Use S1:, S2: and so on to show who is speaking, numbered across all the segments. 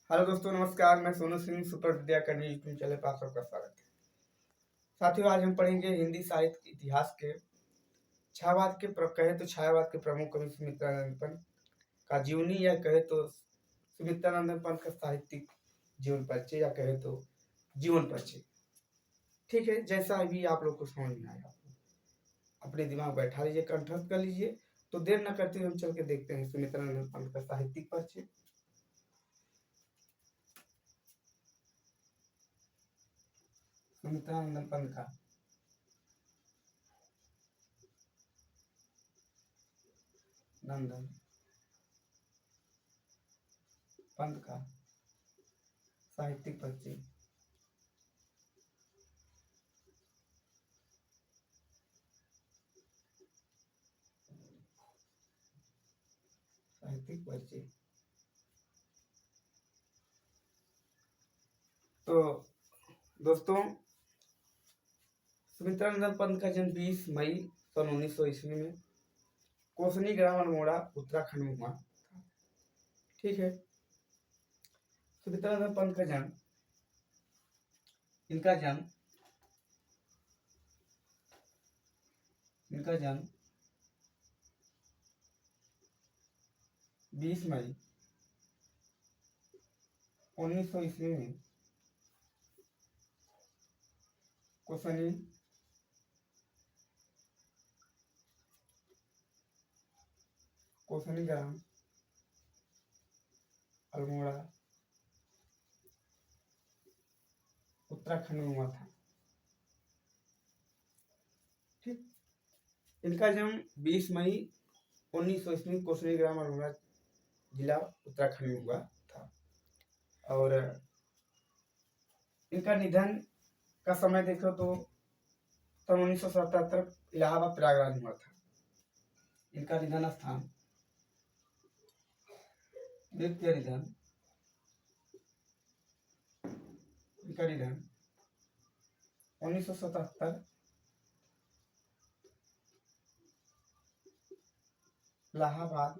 S1: Hello दोस्तों, नमस्कार। मैं सोनू सिंह सुपर विद्या करनी यूट्यूब चैनल पर आप सबका स्वागत है। साथियों, आज हम पढ़ेंगे हिंदी साहित्य के इतिहास के कहे तो छायावाद के प्रमुख कवि सुमित्रानंद पंत का जीवनी, या कहे तो सुमित्रानंद पंत का साहित्यिक जीवन परिचय, या कहे तो जीवन परिचय। ठीक है, जैसा भी आप लोग को समझ में आया अपने दिमाग बैठा लीजिए, कंठस्थ कर लीजिए। तो देर न करते हुए हम चल के देखते हैं सुमित्रानंद पंत का साहित्यिक परिचय। सुमित्रानंद पंत का नंदन पंत का साहित्यिक परिचय। साहित्यिक परिचय। तो दोस्तों, सुमित्रानंद पंत का जन्म 20 मई सन 1900 ईस्वी में कोसनी ग्राम अल्मोड़ा उत्तराखंड में हुआ। ठीक है, सुमित्रानंद पंत का जन्म इनका जन्म 20 मई 1900 ईस्वी में कोसनी ग्राम अल्मोड़ा उत्तराखंड में हुआ था। ठीक, इनका जन्म 20 मई 1900 ईस्वी कोसनी ग्राम अल्मोड़ा जिला उत्तराखंड में हुआ था। और इनका निधन का समय देखो तो सन 1977 इलाहाबाद प्रयागराज में हुआ था। इनका निधन स्थान इनका निधन 1977 इलाहाबाद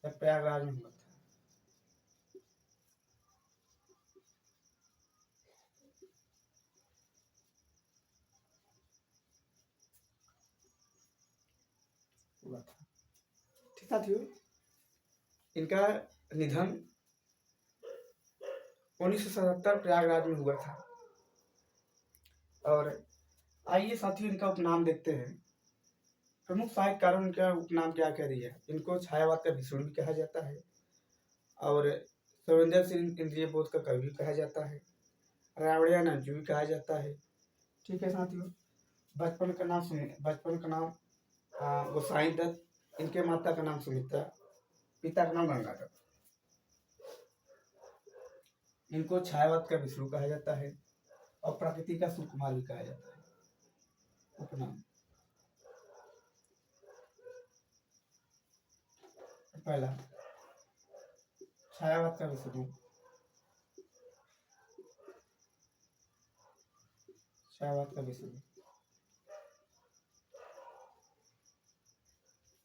S1: या प्रयागराज में हुआ था। ठीक साथियों, इनका निधन 1977 प्रयागराज में हुआ था। और आइए साथियों, इनका उपनाम देखते हैं। प्रमुख साहित्यकारों ने इनका उपनाम क्या क्या दिया। इनको छायावाद का विष्णु भी कहा जाता है, और संवेदनशील इंद्रिय बोध का कवि भी कहा जाता है, रावड़िया नंजू भी कहा जाता है। ठीक है साथियों, बचपन का नाम गोसाई दत्त, इनके माता का नाम सुमित्रा, पिता का नाम गंगाधर। इनको छायावाद का विष्णु कहा जाता है और प्रकृति का सुकुमार भी कहा जाता है। उपनाम पहला, छायावाद का विष्णु।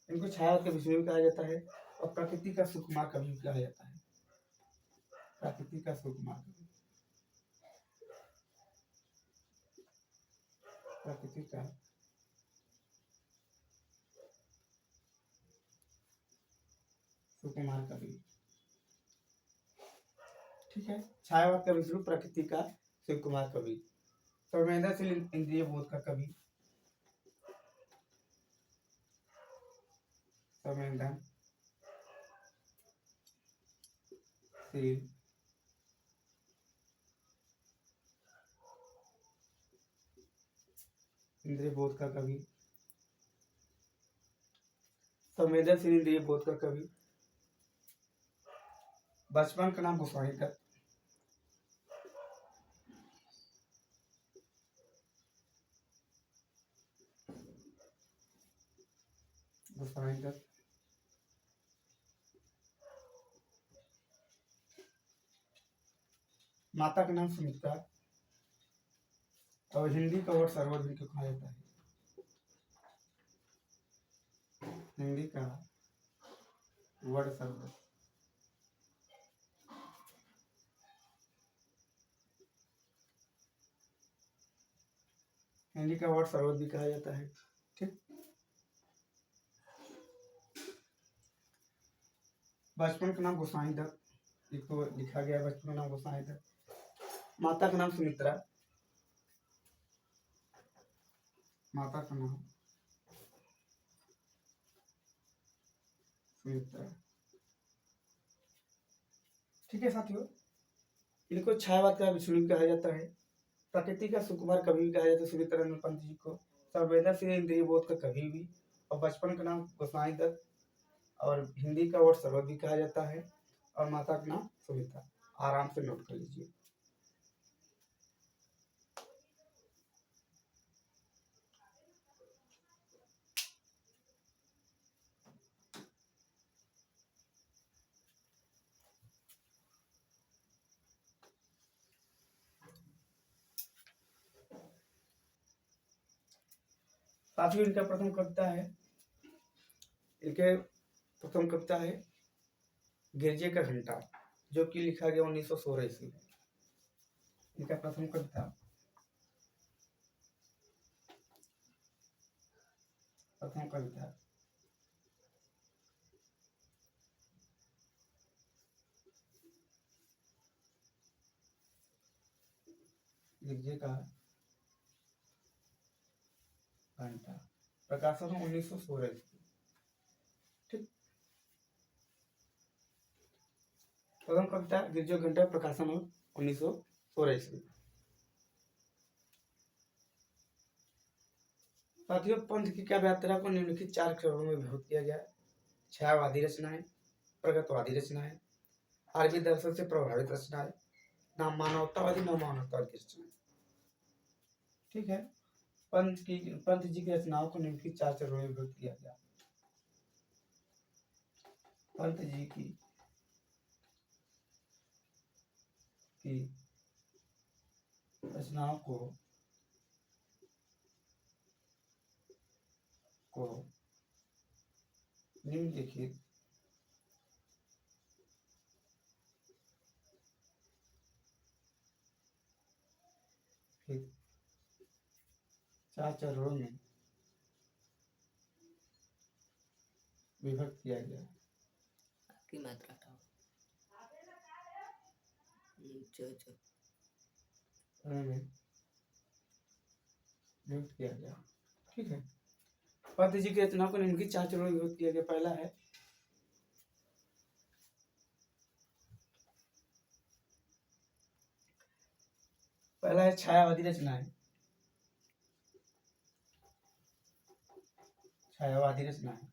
S1: इनको छायावाद का विष्णु भी कहा जाता है और प्रकृति का सुकुमार कवि भी कहा जाता है। प्रकृति का सुकुमार कवि, प्रकृति का सुकुमार कवि। ठीक है, छायावाद का विष्णु, प्रकृति का सुकुमार कवि, संवेदनशील इंद्रिय बोध का कवि, संवेदनशील इंद्रिय बोध का कवि, संवेदनशील इंद्रिय बोध का कवि। बचपन का नाम गोस्वामी दत्त, माता का नाम सुमित्रा, और हिंदी का वर्ड सर्वोदय को कहा जाता है। हिंदी का वर्ड सर्वोदय हिंदी का वर्ड सरोद भी कहा जाता है। ठीक। बचपन का नाम गोसाई दत्त, एक तो लिखा गया है बचपन का नाम गोसाई दत्त। माता का नाम सुमित्रा, माता का नाम सुमित्रा। ठीक है साथियों, इनको छायावाद का विष्णु भी कहा जाता है, प्रकृति का सुकुमार कवि भी कहा जाता है सुमित्रानंद पंत जी को, संवेदनशील इंद्रिय बोध का कवि भी, और बचपन का नाम गोसाई दत्त, और हिंदी का वर्ड सरोद भी कहा जाता है, और माता का नाम सुमित्रा। आराम से नोट कर लीजिए। साथियों, इनका प्रथम कविता है, इनके प्रथम कविता है गिरजे का घंटा, जो कि लिखा गया 1916 ईस्वी में। इनका प्रथम कविता, प्रथम कविता गिरजे का घंटा, प्रकाशन 1916 ईस्वी। ठीक। प्रथम कविता गिरजे का घंटा, प्रकाशन 1916 ईस्वी। साथियों, पंथ की काव्य यात्रा को निम्नलिखित 4 चरणों में विभक्त किया गया है। छायावादी रचनाएं, प्रगतवादी रचनाएं, आर्य दर्शन से प्रभावित रचनाएं, नाम मानवतावादी नव मानवतावादी रचनाएं। ठीक है। पंत जी की रचनाओं को निम्नलिखित 4 चरणों में विभक्त किया गया। पंत जी की रचनाओं को निम्नलिखित 4 चरणों में विभक्त किया गया।
S2: आपकी मात्रा हटाओ।
S1: विभक्त किया गया। ठीक है। पंत जी की रचना को निम्नलिखित 4 चरणों में विभक्त किया गया। पहला है छायावादी रचनाएं। छायावादी रचनाएं,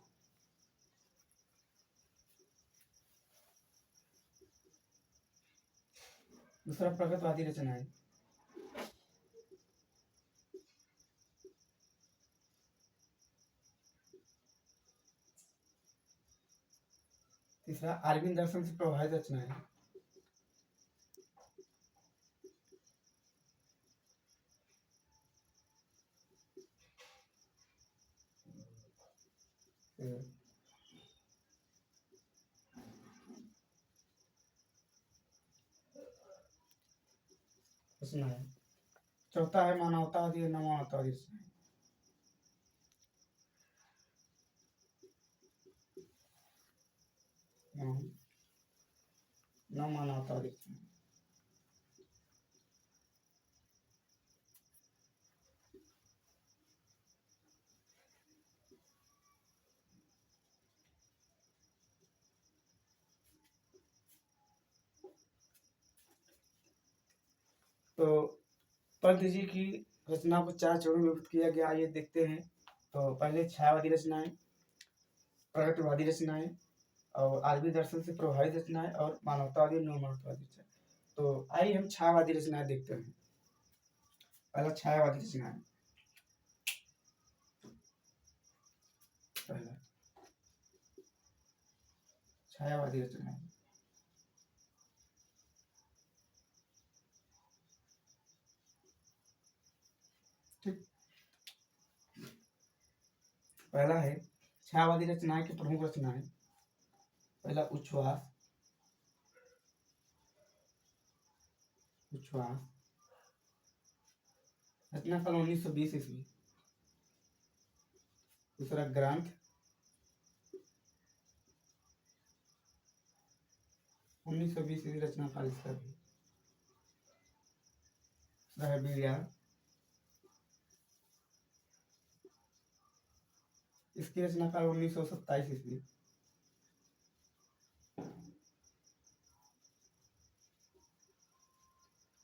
S1: दूसरा प्रगतवादी रचनाएं, तीसरा अरविंद दर्शन से प्रभावित रचनाएं, रचनाएं, चौथा है मानवतावादी और न मानवतावादी रचनाएं। न मानवतावादी रचनाएं। तो पंत जी की रचना को 4 चरणों में विभक्त किया गया। आइए देखते हैं। तो पहले छायावादी रचनाएं, प्रगतिवादी रचनाएं, और आर्य दर्शन से प्रभावित रचनाएं, और मानवतावादी और न मानवतावादी रचनाएं। तो आइए हम छायावादी रचनाएं देखते हैं। पहला छायावादी रचनाएं, पहला छायावादी रचनाएं। ठीक। पहला है छायावादी रचनाएं की प्रमुख रचनाएं। पहला उच्छ्वास, उच्छ्वास, रचना काल 1920 ईस्वी। दूसरा ग्रंथ 1920 ईस्वी रचना काल इसका भी। दूसरा है बीड़ा, इसकी रचना काल 1927 ईस्वी।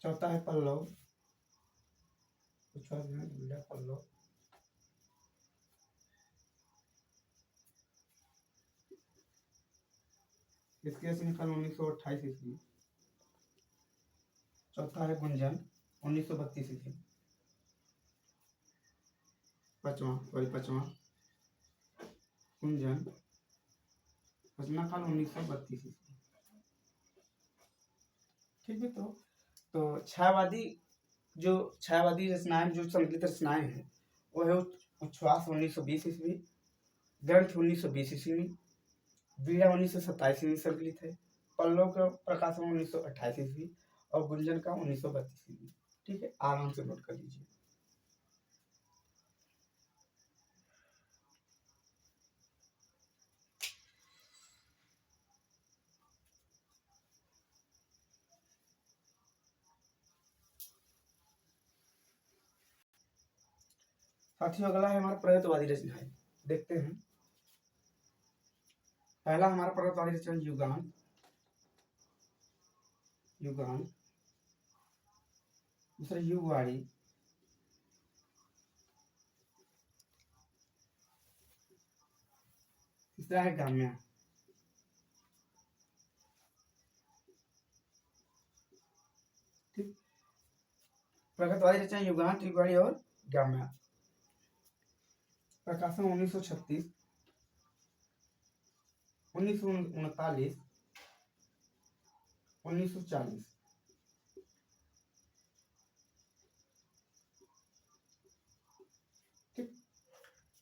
S1: चौथा है पल्लव, पल्लव, इसकी रचना काल 1928 ईस्वी। चौथा है गुंजन 1932 ईस्वी। पांचवा गुंजन रचना काल 1932 ईस्वी। ठीक है। तो छायावादी रचनाएं, जो संकलित रचनाएं हैं, वो है उच्छ्वास 1920 ईस्वी, ग्रंथ 1920 ईस्वी, वीणा 1927 में संकलित है, पल्लव का प्रकाशन 1928 ईस्वी और गुंजन का 1932 ईस्वी। ठीक है, आराम से नोट कर लीजिए। साथियों, अगला है हमारा प्रगतवादी रचनाएं। देखते हैं। पहला हमारा प्रगतवादी रचना युगांत। दूसरा युगवाणी, तीसरा है गाम्या। ठीक, प्रगतवादी रचना युगांत, युगवाणी और गाम्या। प्रकाशन 1936, 1939, 1940। ठीक,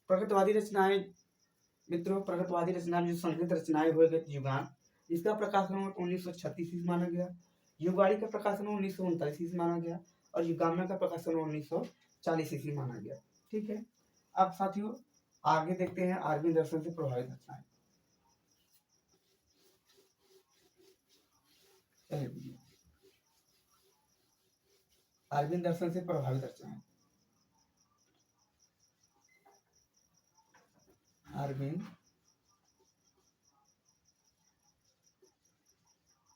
S1: प्रगतवादी रचनाएं मित्रों, प्रगतवादी रचना में जो संकलित रचनाएं हुए गए युगांत, इसका प्रकाशन 1936 ईस्वी माना गया। युगवाणी का प्रकाशन 1939 ईस्वी माना गया और युगाम्या का प्रकाशन 1940 ईस्वी माना गया। ठीक है। अब साथियों आगे देखते हैं अरविंद दर्शन से प्रभावित रचनाएं। अरविंद दर्शन से प्रभावित रचनाएं। अरविंद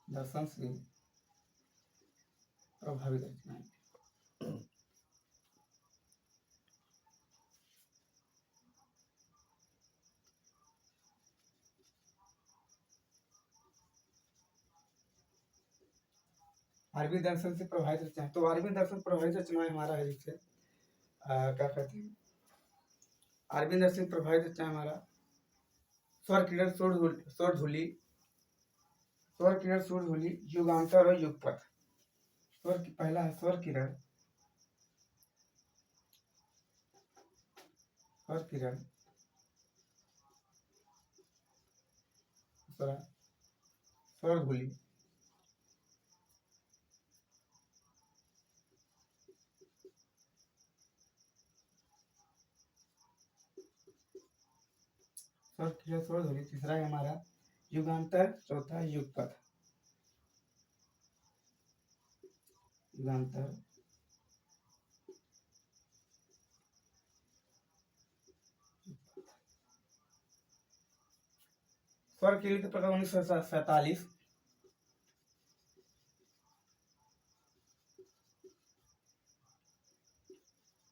S1: दर्शन से प्रभावित रचनाएं। अरविंद दर्शन से प्रभावित रचनाएं, तो अरविंद दर्शन प्रभावित रचनाएं हमारा है, जिससे क्या कहते हैं, अरविंद दर्शन प्रभावित रचना हमारा स्वर किरण, स्वर धूलि, युगांतर और युगपथ। पहला है स्वर किरण, स्वर धूलि, स्वर धूलि। तीसरा है हमारा युगांतर, चौथा है युगपथ। युगांतर, स्वर किरण के प्रकार 1947,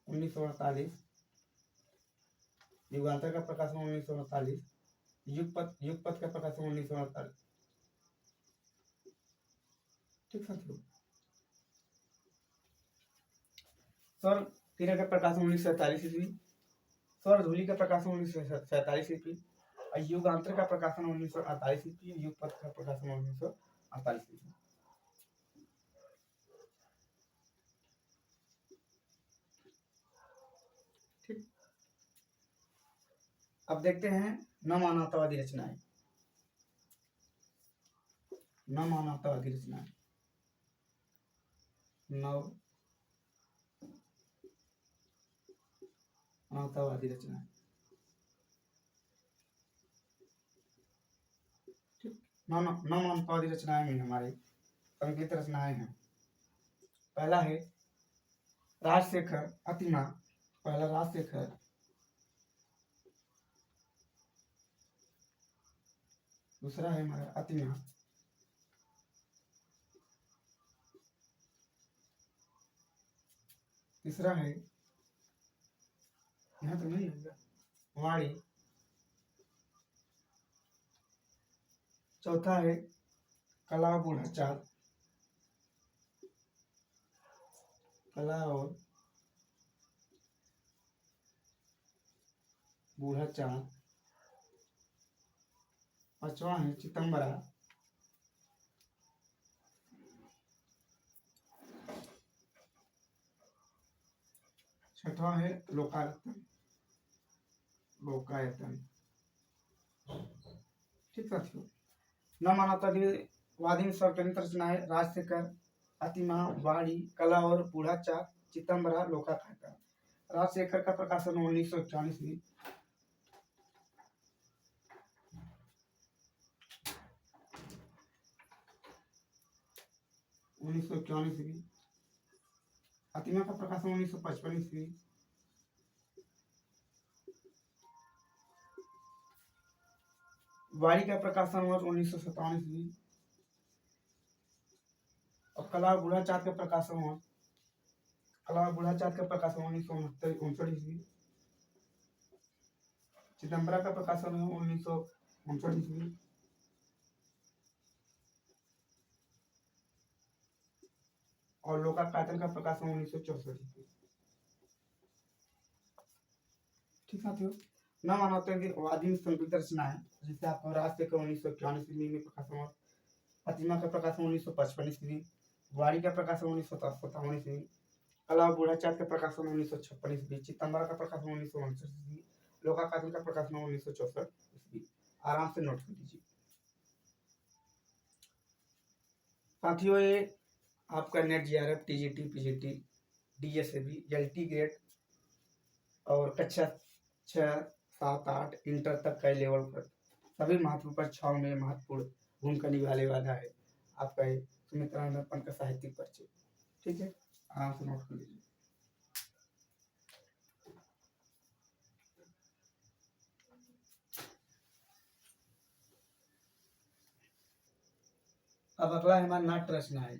S1: 1948, युगांतर का प्रकाशन 1948, युगपथ का प्रकाशन 1948। ठीक साथियों, स्वर किरण का प्रकाशन 1947 ईस्वी, स्वर धूलि का प्रकाशन 1947 ईस्वी, युगांतर का प्रकाशन 1948 ईस्वी, युगपथ का प्रकाशन 1948 ईस्वी। ठीक, अब देखते हैं न मानवतावादी रचनाएं। नव मानवतावादी रचनाएं। ठीक, नौ नौ नौ मानवतावादी रचनाएं हैं हमारे संकलित रचनाएं हैं। पहला है राजशेखर अतिमा, पहला राजशेखर, दूसरा है हमारा अतिमा, तीसरा है, यहाँ तो नहीं होगा, वाणी, चौथा है कला बूढ़ा चाल, कला और बूढ़ा चाल, पांचवा है चितंबरा, छठवा है लोकायतन, लोकायतन। ठीक साथियों, न मानवतावादी में संकलित रचनाएं राजशेखर अतिमा, वाणी, कला और बूढ़ा चाल, चितंबरा, लोकायतन। राजशेखर का प्रकाशन 1941 में, ईस्वी। अतिमा का प्रकाशन 1955 ईस्वी। वाणी का प्रकाशन हुआ 1957 ईस्वी। और कला बूढ़ा चाँद का प्रकाशन हुआ, कला बूढ़ा चाँद का प्रकाशन 1959 ईस्वी। चिदम्बरा का प्रकाशन हुआ 1959 ईस्वी। और लोकायतन का प्रकाशन 1964 ईस्वी। ठीक साथियों, न मानवतावादी में संकलित रचनाएं जिसे आपको राजशेखर 1951 ईस्वी में प्रकाशन हुआ, अतिमा का प्रकाशन 1955 ईस्वी, वाणी का प्रकाशन 1957 ईस्वी, कला बूढ़ा चाँद का प्रकाशन 1956 ईस्वी, चिदम्बरा का प्रकाशन 1959 ईस्वी, लोकायतन का प्रकाशन 1964 ईस्वी। आराम से नोट कर लीजिए साथियों। ये आपका NET JRF, TGT, PGT, DSSSB, LT grade और कक्षा 6, 7, 8 इंटर तक का लेवल पर सभी महत्वपूर्ण परीक्षाओं में महत्वपूर्ण भूमिका निभाने वाला है आपका ये सुमित्रा नंदन का साहित्यिक परिचय। ठीक है, आराम से नोट कर लीजिए। अब अगला है हमारा नाट्य रचना है।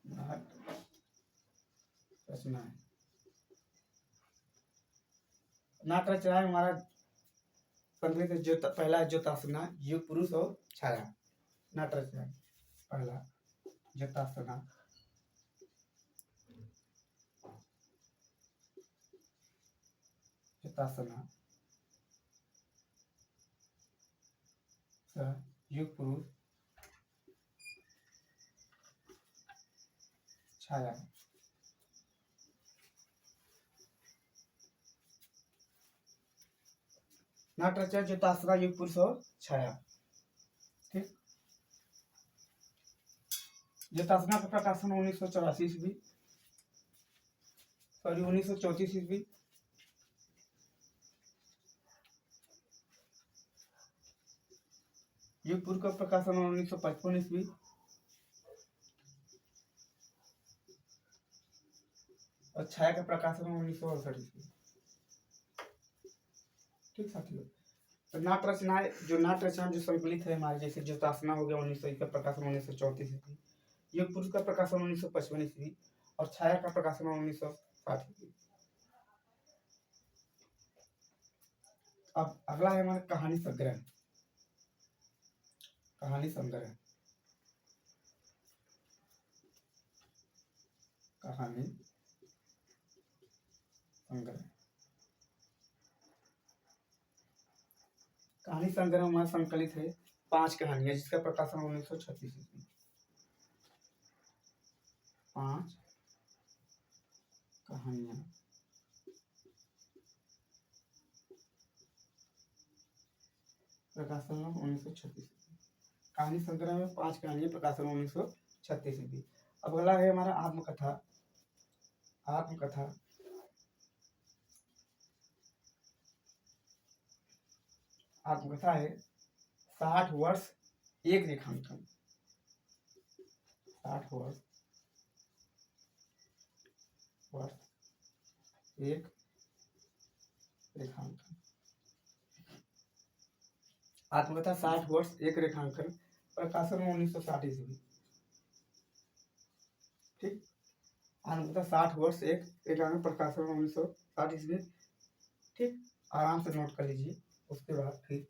S1: नाट्य रचना है, नाट्य रचना है हमारा संकलित पहला ज्योतासना, युग पुरुष और छाया। नाट्य रचना पहला ज्योतासना, ज्योतासना, युग पुरुष, छाया। नाट्य रचना ज्योतासना, युग पुरुष और छाया। ठीक, ज्योतासना का प्रकाशन 1984 ईस्वी, सॉरी 1934 ईस्वी। युग पुरुष का प्रकाशन 1955 ईस्वी। और छाया का प्रकाशन 1968 ईस्वी। ठीक साथियों, तो नाट्य रचनाएं जो संकलित है हमारे, जैसे ज्योतासना हो गया 1900 का प्रकाशन 1934 ईस्वी, युग पुरुष का प्रकाशन 1955 ईस्वी और छाया का प्रकाशन 1960 ईस्वी। अब अगला है हमारा कहानी संग्रह। कहानी संग्रह, कहानी संग्रह, कहानी संग्रह हमारा संकलित है 5 कहानियां जिसका प्रकाशन 1936 ईस्वी। 5 कहानियां प्रकाशन 1936 ईस्वी। कहानी संग्रह में 5 कहानियां प्रकाशन 1936 ईस्वी। अब अगला है हमारा आत्मकथा। आत्मकथा आत्मकथा है 60 वर्ष एक रेखांकन। 60 वर्ष एक रेखांकन। आत्मकथा 60 वर्ष एक रेखांकन, प्रकाशन 1960 ईस्वी। ठीक, आत्मकथा 60 वर्ष एक रेखांकन, प्रकाशन 1960 ईस्वी। ठीक, आराम से नोट कर लीजिए, उसके बाद फिर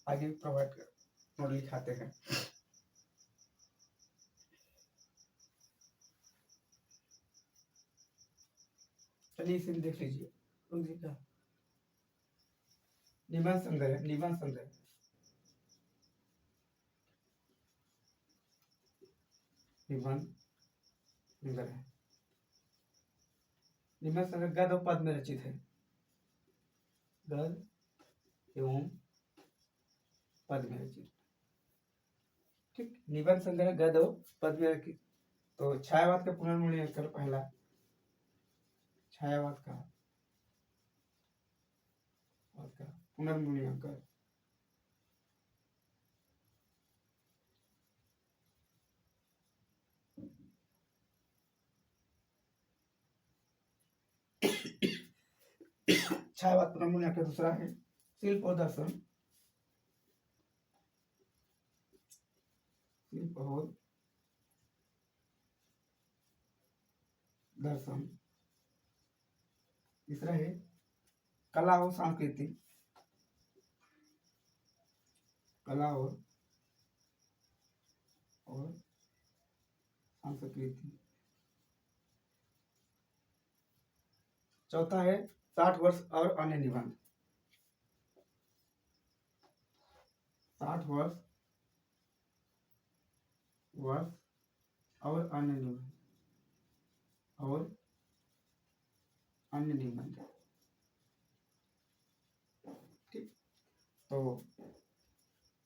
S1: आगे प्रोवाइड कर नोट लिखाते हैं। चलिए इसे देख लीजिए। क्या निबंध संग्रह, निबंध संग्रह। निबंध संग्रह, निबंध संग्रह गद्य और पद्य में रचित है। गद्य एवं पद्य में रचित। ठीक, निबंध संग्रह गद्य और पद्य में रचित। तो छायावाद का पुनर्मूल्यांकन पहला, छायावाद का पुनर्मूल्यांकन। छायावाद पुनर्मूल्यांकन दूसरा है शिल्प और दर्शन। शिल्प और दर्शन। तीसरा है कला और संस्कृति। कला और संस्कृति। चौथा है 60 वर्ष और अन्य निबंध। 60 वर्ष और अन्य निबंध ठीक, तो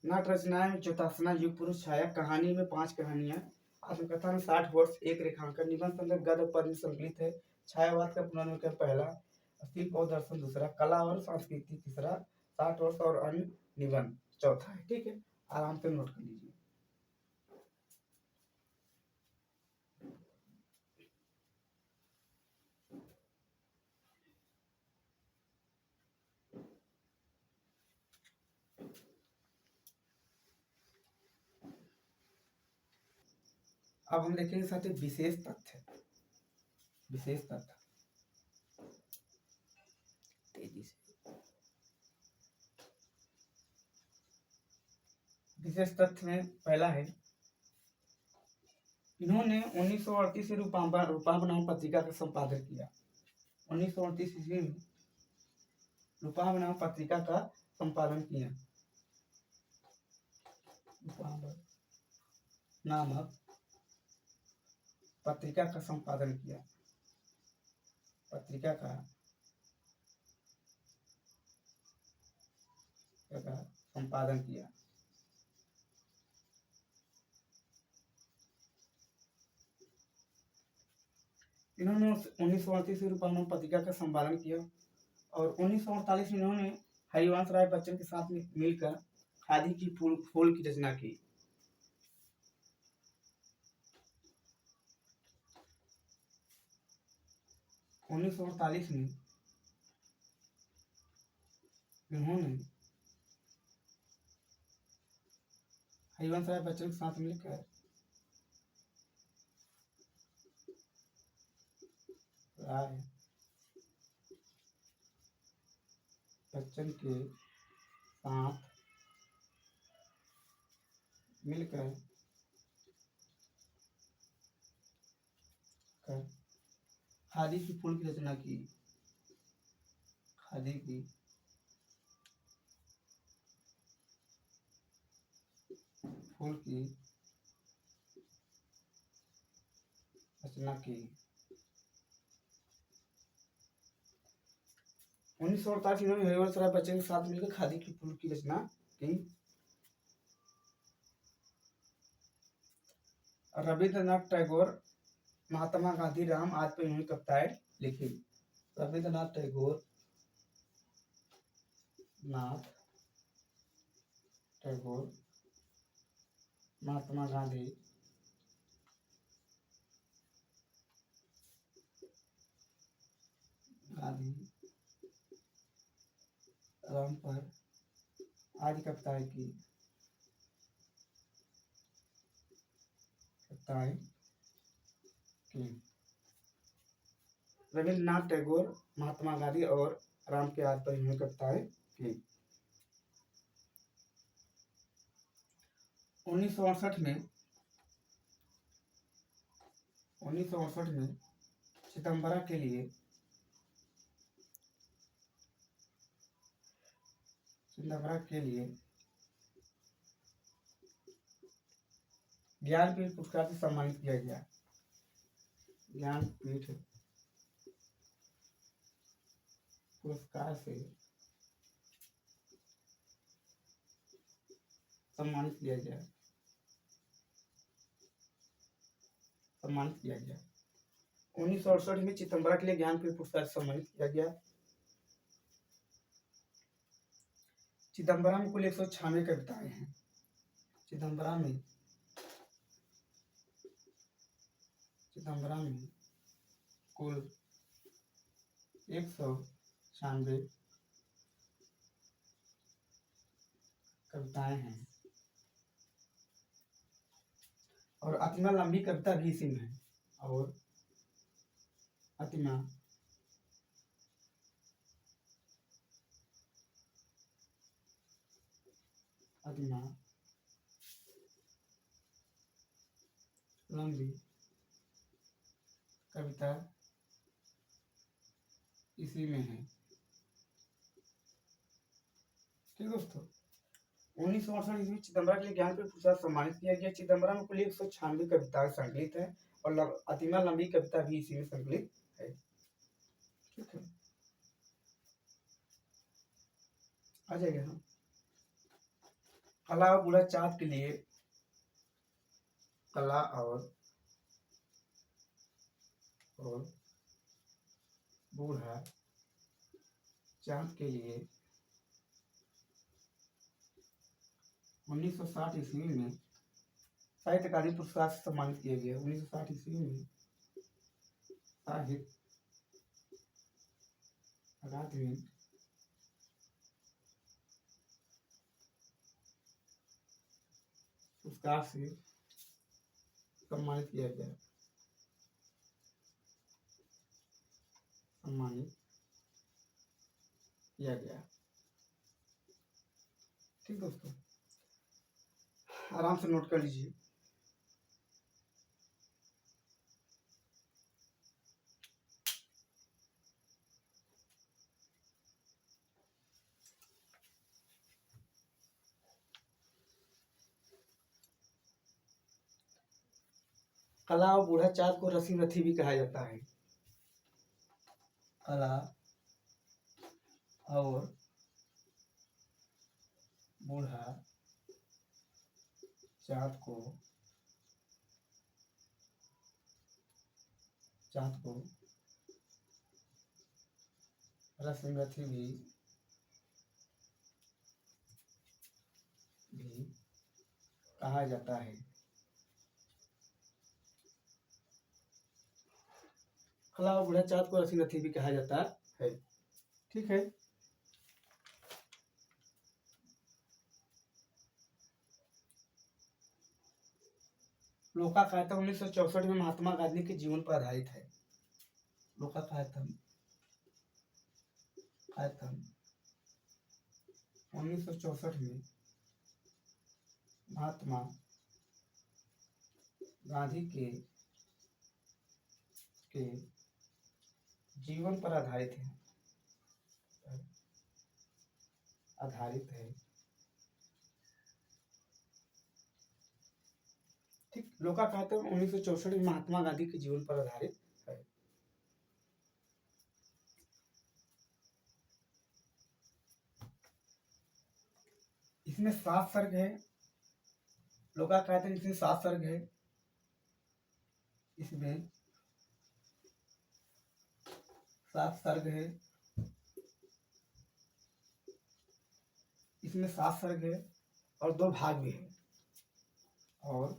S1: नाट रचनाएं में चौतासना, युग पुरुष, छाया, कहानी में 5 कहानियां, आत्मकथा में 60 वर्ष एक रेखांकन, निबंध संग्रह गद्य और पद्य में संकलित है, छायावाद का पुनर्मूल्यांकन पहला, शिल्प और दर्शन दूसरा, कला और संस्कृति तीसरा, 60 वर्ष और अन्य निबंध चौथा है। ठीक है, आराम से नोट कर लीजिए। अब हम देखेंगे साथ ही विशेष तथ्य। विशेष तथ्य
S2: तेजी से।
S1: विशेष तथ्य में पहला है, इन्होंने 1938 से रूपाभ नाम पत्रिका का संपादन किया। 1938 ईस्वी में रूपाभ नाम पत्रिका का संपादन किया। रूपाभ नामक पत्रिका का संपादन किया। पत्रिका का संपादन किया। इन्होंने 1938 से रूपाभ नाम पत्रिका का संपादन किया और 1948 में इन्होंने हरिवंश राय बच्चन के साथ मिलकर खादी की फूल की रचना की। उन्नीस सौ 48 में इन्होंने हरिवंश राय बच्चन के साथ मिलकर राय बच्चन के साथ मिलकर खादी की फूल की रचना की। खादी की फूल की रचना की। 1948 इन्होंने हरिवंश राय बच्चन के साथ मिलकर खादी की फूल की रचना की। रविंद्रनाथ टैगोर, महात्मा गांधी, राम आदि पर इन्होंने कविताएं लिखी। रविंद्रनाथ टैगोर, टैगोर, महात्मा गांधी, रामपर आदि कविताएं की। रविन्द्रनाथ टैगोर, महात्मा गांधी और राम के आदि पर इन्होंने कविताएं की। 1968 में चिदम्बरा के लिए ज्ञानपीठ पुरस्कार से सम्मानित किया गया। ज्ञानपीठ पुरस्कार से सम्मानित किया गया। 1968 में चिदम्बरा के लिए ज्ञानपीठ पुरस्कार से सम्मानित किया गया। चिदम्बरा में कुल 196 कविताएं हैं। चिदम्बरा में कुल 196 कविताएं हैं और अतिमा लंबी कविता भी इसी में है। और अतिमा लंबी कविता इसी में है। ठीक दोस्तों, 1968 ईस्वी चिदम्बरा के लिए ज्ञानपीठ पुरस्कार सम्मानित किया गया। चिदम्बरा में कुल 196 कविताएं संकलित है और अतिमा लंबी कविता भी इसी में संकलित है। ठीक है, आ जाएगा। हम कला और बूढ़ा चाँद के लिए कला और बूढ़ा चाँद के लिए 1960 ईस्वी में साहित्य अकादमी पुरस्कार से सम्मानित किया गया। 1960 ईस्वी में साहित्य अकादमी पुरस्कार से सम्मानित किया गया। ठीक दोस्तों, आराम से नोट कर लीजिए। कला और बूढ़ा चाँद को रसी रथी भी कहा जाता है। कला और बूढ़ा चाँद को रसी रथी भी कहा जाता है। कला और बूढ़ा चाँद को रसी रथी भी कहा जाता है। ठीक है, लोकाकायतम 1964 में महात्मा गांधी के जीवन पर आधारित है। लोकाकायतम 1964 में महात्मा गांधी के जीवन पर आधारित है। ठीक, लोकाकायतम 1964 में महात्मा गांधी के जीवन पर आधारित है। इसमें 7 सर्ग है। लोकाकायतम इसमें 7 सर्ग है। इसमें 7 सर्ग है। इसमें 7 सर्ग है। और दो भाग भी है, और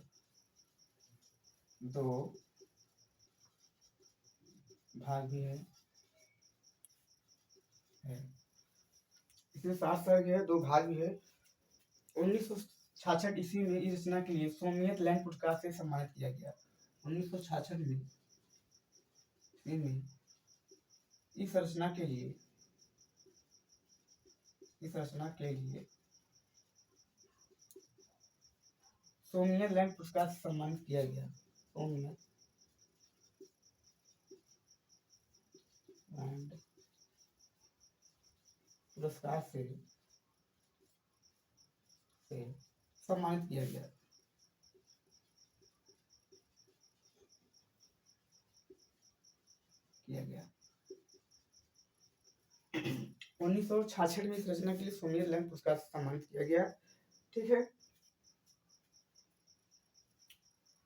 S1: दो भाग भी है। इसमें 7 सर्ग है, दो भाग भी है। 1966 ईस्वी में इस रचना के लिए सोमियत लैंड पुरस्कार से सम्मानित किया गया। 1966 में इस रचना के लिए सोमियत लैंड पुरस्कार से सम्मानित किया गया। सोमियत लैंड पुरस्कार से सम्मानित किया गया। किया गया 1966 में इस रचना के लिए सोमियत लैंड पुरस्कार से सम्मानित किया गया। ठीक है।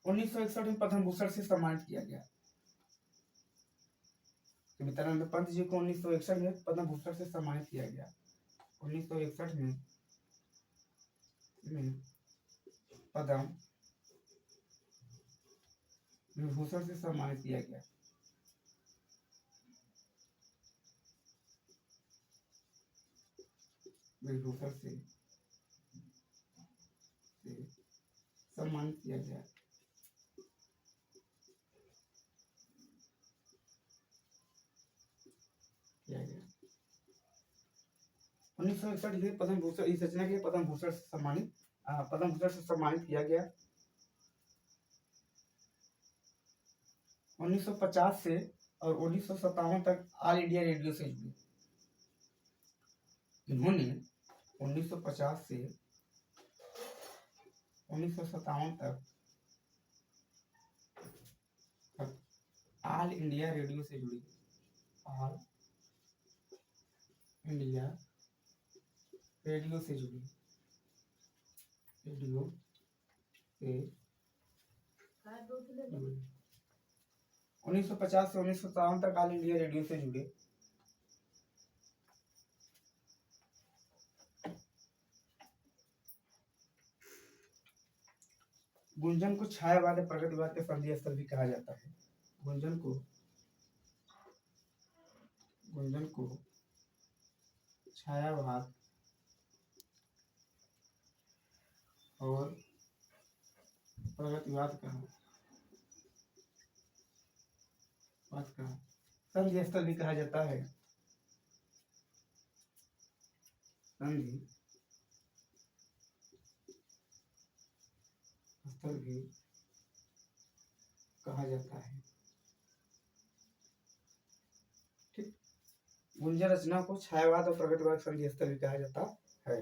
S1: 1961 में पद्म भूषण से सम्मानित किया गया। विद्यानंद पंत जी को 1961 में पद्म भूषण से सम्मानित किया गया। 1961 में पद्म विभूषण से सम्मानित किया गया। विभूषण से सम्मानित किया गया। किया गया 1961 में पद्म भूषण, इस रचना के पद्म भूषण से सम्मानित किया गया। 1950 से और 1957 तक ऑल इंडिया रेडियो से जुड़े। इन्होंने 1950 से 1957 तक ऑल इंडिया रेडियो से जुड़ी। ऑल इंडिया रेडियो से जुड़ी। रेडियो से 1950 से 1957 तक ऑल इंडिया रेडियो से जुड़े। गुंजन को छायावाद या प्रगतिवाद के संधि स्थल भी कहा जाता है। गुंजन को छायावाद और प्रगतिवाद का संधि स्थल भी कहा जाता है। संधि स्थल भी कहा जाता है। ठीक। गुंजन रचना को छायावाद और प्रगतिवाद संधि स्थल भी कहा जाता है।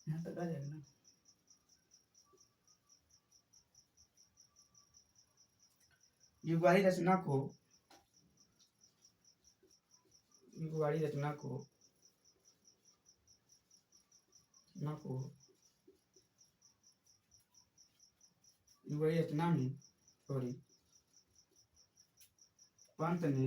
S1: यहाँ तक आ जाएगा ना। युगवाड़ी रचना में पंत ने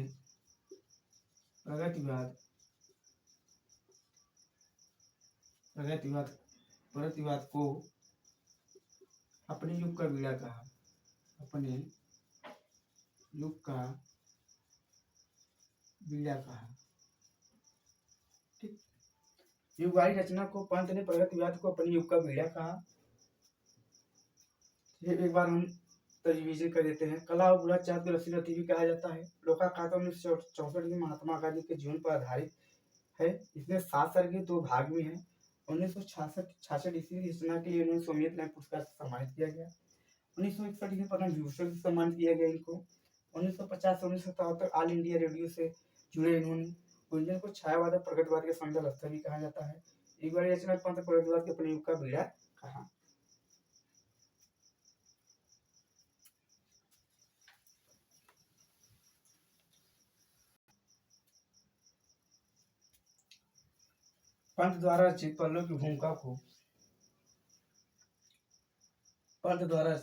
S1: प्रगतिवाद को अपने युग का बीड़ा कहा। अपने युग का बीड़ा कहा। ठीक। युगवाड़ी रचना को पंत ने प्रगतिवाद को अपने युग का बीड़ा कहा। एक बार हम रिवीजन कर देते हैं। कला और बुढ़ाचार्य को रसीदती भी कहा जाता है। लोका खाता 1964 में महात्मा गांधी के जीवन पर आधारित है। इसमें 7 सर्ग के 2 भाग में है। 1966 ईस्वी की रचना के लिए उन्हें सोमियत लैंड पुरस्कार से सम्मानित किया गया। 1961 में पद्म विभूषण से सम्मानित किया गया इनको। 1950 से 1957 तक ऑल इंडिया रेडियो से जुड़े इन्होंने। गुंजन को छायावाद और प्रगतिवाद के संदर्भ स्थल भी कहा जाता है। एक बार रचना पंत प्रगतिवाद के अपने युग का बीड़ा कहा। पंत द्वारा रचित पल्लव की भूमिका को पंत द्वारा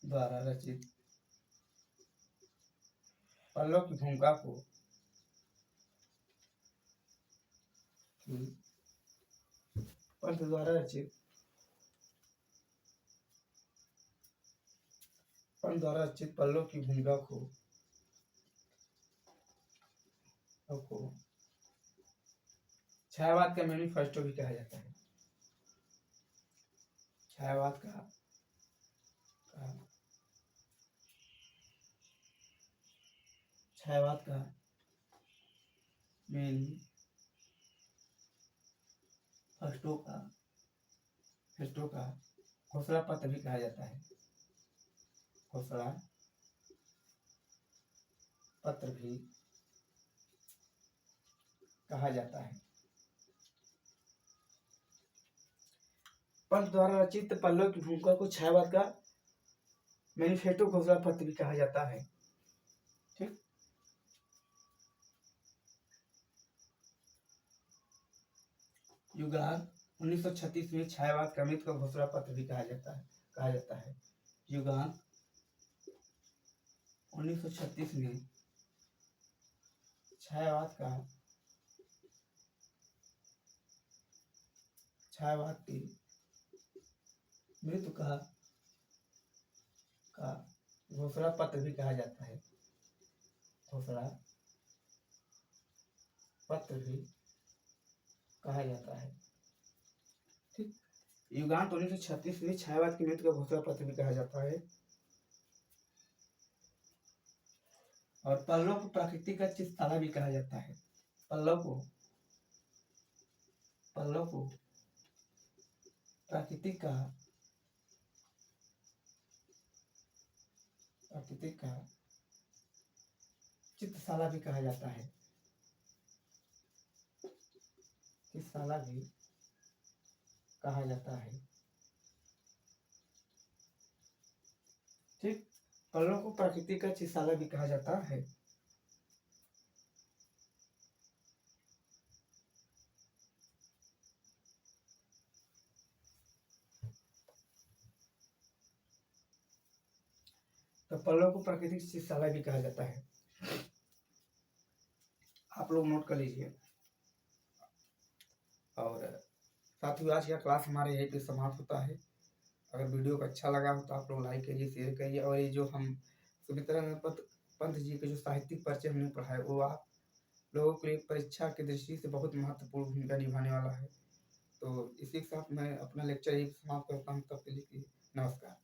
S1: द्वारा रचित पल्लव की भूमिका को पंत द्वारा रचित पल्लव की भूमिका को छायावाद का मैनिफेस्टो भी कहा जाता है। छायावाद का मैनिफेस्टो का घोषणा पत्र भी कहा जाता है। घोषणा पत्र भी कहा जाता है। पंत द्वारा रचित पल्लव की भूमिका को छायावाद का मैनिफेस्टो घोषणा पत्र भी कहा जाता है। ठीक। युगांत 1936 में छायावाद का मित्र का घोषणा पत्र भी कहा जाता है। युगांत 1936 में छायावाद की मृत्यु का घोषणा पत्र भी कहा जाता है। घोषणा पत्र भी कहा जाता है। ठीक। युगांत 1936 में छायावाद की मृत्यु का घोषणा पत्र भी कहा जाता है। और पल्लव को प्रकृति का चित्रशाला भी कहा जाता है। पल्लव को प्रकृति का चित्रशाला भी कहा जाता है। चित्रशाला भी कहा जाता है। ठीक। पल्लव को प्रकृति का चित्रशाला भी कहा जाता है। तो पल्लव को प्राकृतिक चित्रशाला भी कहा जाता है। आप लोग नोट कर लीजिए। और साथियों, आज का क्लास हमारे यहीं पे समाप्त होता है। अगर वीडियो को अच्छा लगा हो तो आप लोग लाइक करिए, शेयर करिए। और ये जो हम सुमित्रा पंत जी के जो साहित्यिक परिचय हमने पढ़ा है वो आप लोगों के लिए परीक्षा की दृष्टि से बहुत महत्वपूर्ण भूमिका निभाने वाला है। तो इसी के साथ मैं अपना लेक्चर यही समाप्त करता हूँ। तब के लिए नमस्कार।